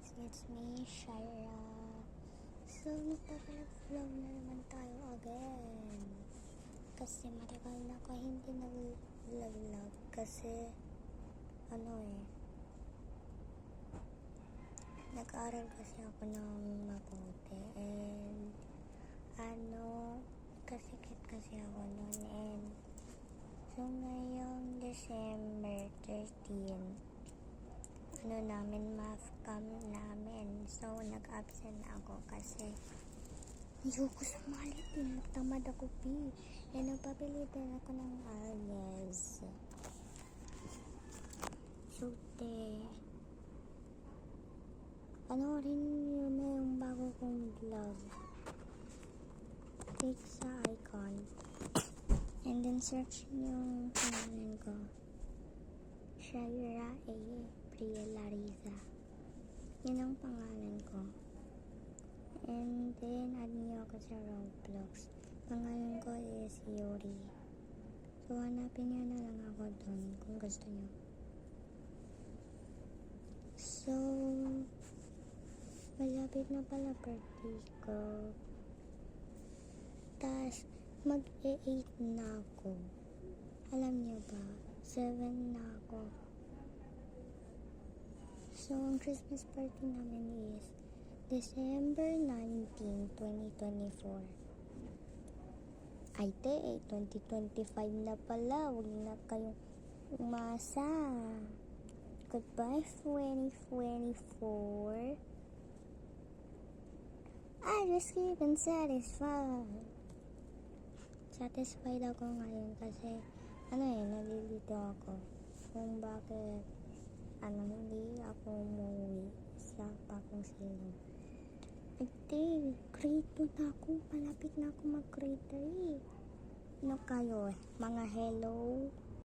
guys, it's me, Shaira. So, magpapalog-vlog na naman tayo again. Kasi matagal na ako hindi nag-vlog kasi nag-aaral kasi ako ng mabuti and kasikit kasi ako noon and so ngayong December 13 math cam namin. So, nag-absent ako kasi ayoko sumali. Tamad ako, and nagpapili din ako ng alias. So, panoorin nyo na yung bago kong vlog. Click sa icon. And then, search nyo yung pangalan ko. Shaira A. Priya Larissa. Yun ang pangalan ko. And then, add niyo ako sa Roblox. Pangalan ko is Yuri. So, hanapin niyo na lang ako doon kung gusto niyo. So, malapit na pala birthday ko. Tas, mag-8 na ako. Alam niyo ba? 7 na ako. So, ang Christmas party namin is December 19, 2024. Ay, 2025 na pala. Huwag na kayong umasa. Goodbye, 2024. I just keep on satisfied. Satisfied ako ngayon kasi nalilito ako kung bakit hindi ako umuwi sa Pakong Silong. Grade 2 na ako. Malapit na ako mag-grade 3. Ano kayo? Mga hello?